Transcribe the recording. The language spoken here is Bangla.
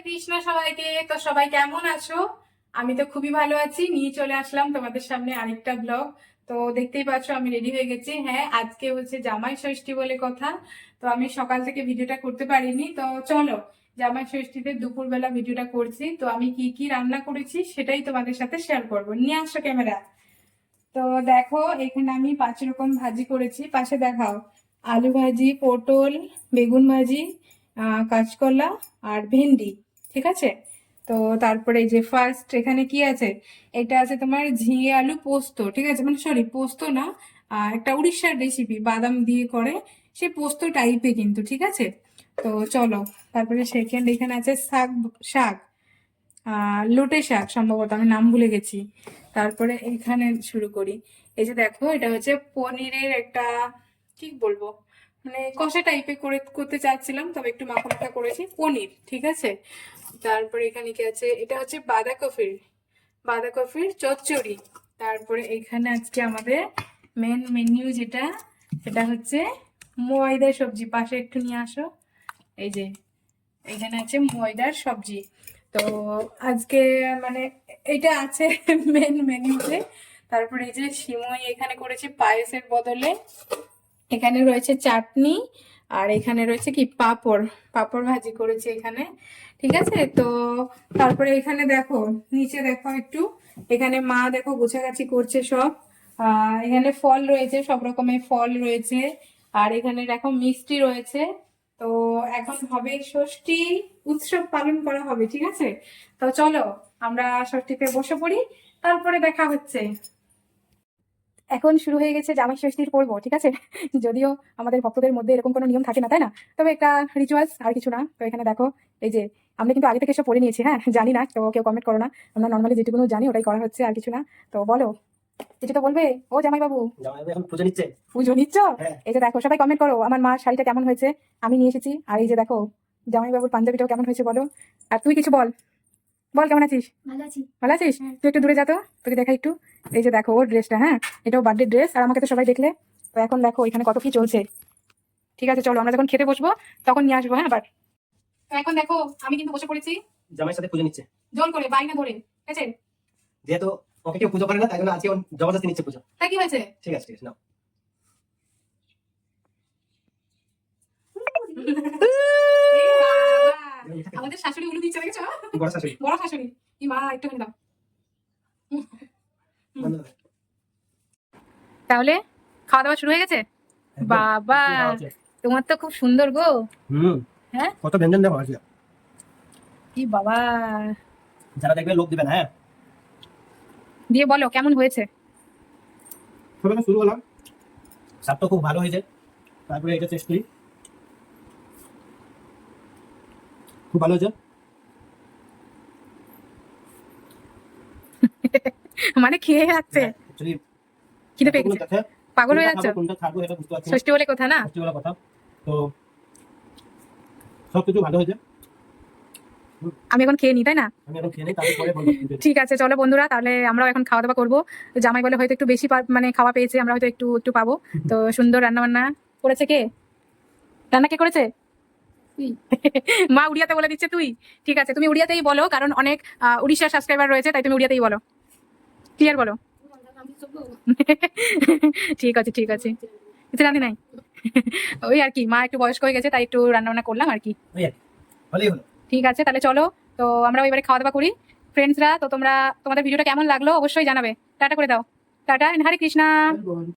কৃষ্ণ সবাইকে। তো সবাই কেমন আছো? আমি তো খুবই ভালো আছি। নিয়ে চলে আসলাম তোমাদের সামনে আরেকটা ব্লগ। তো দেখতেই পাচ্ছো আমি রেডি হয়ে গেছি। হ্যাঁ, আজকে হচ্ছে জামাই ষষ্ঠী বলে কথা। তো আমি সকাল থেকে ভিডিওটা করতে পারিনি। তো চলো, জামাই ষষ্ঠীতে দুপুরবেলা ভিডিওটা করছি। তো আমি কি কি রান্না করেছি সেটাই তোমাদের সাথে শেয়ার করবো। নিয়ে আসো ক্যামেরা। তো দেখো, এখানে আমি 5 রকম ভাজি করেছি। পাশে দেখাও, আলু ভাজি, পটল, বেগুন ভাজি, কাঁচকলা আর ভেন্ডি। ঠিক আছে। তো তারপরে এই যে ফার্স্ট এখানে কি আছে, এটা আছে তোমার ঝিঙে আলু পোস্ত। ঠিক আছে, মানে সরি পোস্ত না, একটা উড়িষ্যার রেসিপি, বাদাম দিয়ে করে, সে পোস্ত টাইপে কিন্তু। ঠিক আছে। তো চলো, তারপরে সেকেন্ড এখানে আছে শাক। শাক লোটে শাক সম্ভবত, আমি নাম ভুলে গেছি। তারপরে এখানে শুরু করি। এই যে দেখো, এটা হচ্ছে পনিরের একটা, কি বলবো, মানে কষা টাইপের করে করতে চাচ্ছিলাম, তবে একটু মাখা মাখা করেছি পনির। ঠিক আছে। তারপরে এখানে কি আছে, এটা হচ্ছে বাঁধাকপির বাঁধাকপির চচ্চড়ি। তারপরে এখানে আজকে আমাদের মেন মেনু যেটা, সেটা হচ্ছে ময়দা সবজি। পাশে একটু নিয়ে আসো। এই যে এখানে আছে ময়দার সবজি। তো আজকে মানে এটা আছে মেন মেনুতে। তারপরে এই যে সিমই এখানে করেছি পায়েসের বদলে। এখানে রয়েছে চাটনি, আর এখানে রয়েছে কি পাঁপড়। পাঁপড় ভাজি করেছি এখানে। ঠিক আছে। তো তারপরে এখানে দেখো, নিচে দেখো একটু, এখানে মা দেখো গোছাগাছি করছে সব। এখানে ফল রয়েছে, সব রকমের ফল রয়েছে। আর এখানে দেখো মিষ্টি রয়েছে। তো এখন হবে ষষ্ঠী উৎসব পালন করা হবে। ঠিক আছে। তো চলো আমরা ষষ্ঠীতে বসে পড়ি, তারপরে দেখা হচ্ছে। এখন শুরু হয়ে গেছে জামাই ষষ্ঠীর পর্ব। ঠিক আছে। যদিও আমাদের ভক্তদের মধ্যে এরকম কোনো নিয়ম থাকে না, তাই না? তবে একটা রিচুয়ালস, আর কিছু না। তো এখানে দেখো, এই যে আমরা কিন্তু আগে থেকে সব পড়ে নিয়েছি। হ্যাঁ, জানি না তো কেউ কমেন্ট করো না। আমরা নর্মালি যেটুকু জানি ওটাই করা হচ্ছে, আর কিছু না। তো বলো, কিছু তো বলবে। ও জামাই বাবু, এখন পুজো নিচ্ছে। পুজো নিচ্ছ? এই যে দেখো, সবাই কমেন্ট করো আমার মার শাড়িটা কেমন হয়েছে, আমি নিয়ে এসেছি। আর এই যে দেখো জামাই বাবুর পাঞ্জাবিটাও কেমন হয়েছে বলো। আর তুই কিছু বল, বল কেমন আছিস? ভালো আছি। ভালো আছিস? তুই একটু দূরে যা তো, তোকে দেখা একটু। এই যে দেখো ওর ড্রেসটা, হ্যাঁ এটাও বার্থডে ড্রেস, আর আমাকে তো সবাই দেখলে। তো এখন দেখো এখানে কত কি চলছে। ঠিক আছে, চলো আমরা যখন খেতে বসবো তখন নিয়ে আসবো। হ্যাঁ, আবার তো এখন দেখো আমি কিন্তু বসে পড়েছি জামাইয়ের সাথে পুজো নিচ্ছে জোর করে, বাইনা ধরে। ঠিক আছে। যেহেতু ওকে কেউ পুজো করে না, তাই জন্য আজকে ও জবরদস্তি নিচ্ছে পুজো। তাই কি হয়েছে? ঠিক আছে, ঠিক আছে, নাও। এ বাবা, আমাদের শাশুড়ি উলু দিচ্ছে দেখেছো? বড় শাশুড়ি। বড় শাশুড়ি। কি মা, একটুখানি দাও। তাহলে খাওয়া দাওয়া শুরু হয়ে গেছে? বাবা, তোমার তো খুব সুন্দর গো। হ্যাঁ, কত ব্যঞ্জন দেওয়া আছে। কি বাবা। যারা দেখবে লোক দিবে না। হ্যাঁ, দিয়ে বলো কেমন হয়েছে। প্রথমে শুরু হলাম, স্বাদটা খুব ভালো হয়েছে। তারপরে এটা টেস্ট করি, খুব ভালো হয়েছে। মানে খেয়ে যাচ্ছে, Actually, খিদে পেয়ে গেছে, দেখে পাগল হয়ে যাচ্ছে। কোনটা খাবো এটা বুঝতে পারছি না। ষষ্ঠী বলে কথা না। ষষ্ঠী বলা কথা। তো সবকিছু ভালো হয়েছে। আমি এখন খেয়ে নিই, তাই না? আমি এখন খেয়ে নিই, তারপরে বলবো। ঠিক আছে, চলো বন্ধুরা, তাহলে আমরাও এখন খাওয়া দাওয়া করবো। তো জামাই বলে হয়তো একটু বেশি মানে খাওয়া পেয়েছে, আমরা হয়তো একটু একটু পাবো। তো সুন্দর রান্না বান্না করেছে কে? রান্না কে করেছে? মা উড়িয়াতে বলে দিচ্ছে তুই। ঠিক আছে, তুমি উড়িয়াতেই বলো, কারণ অনেক উড়িষ্যার সাবস্ক্রাইবার রয়েছে, তাই তুমি উড়িয়াতেই বলো। ক্লিয়ার বলো। ঠিক আছে, ঠিক আছে। কিছু রান্না নাই। ওই আর কি, মা একটু বয়স্ক হয়ে গেছে, তাই একটু রান্না বান্না করলাম আর কি। ভালোই হলো। ঠিক আছে, তাহলে চলো। তো আমরা এবারে খাওয়া দাওয়া করি। ফ্রেন্ডসরা, তো তোমরা তোমাদের ভিডিওটা কেমন লাগলো অবশ্যই জানাবে। টাটা করে দাও। টাটা, হরে কৃষ্ণা।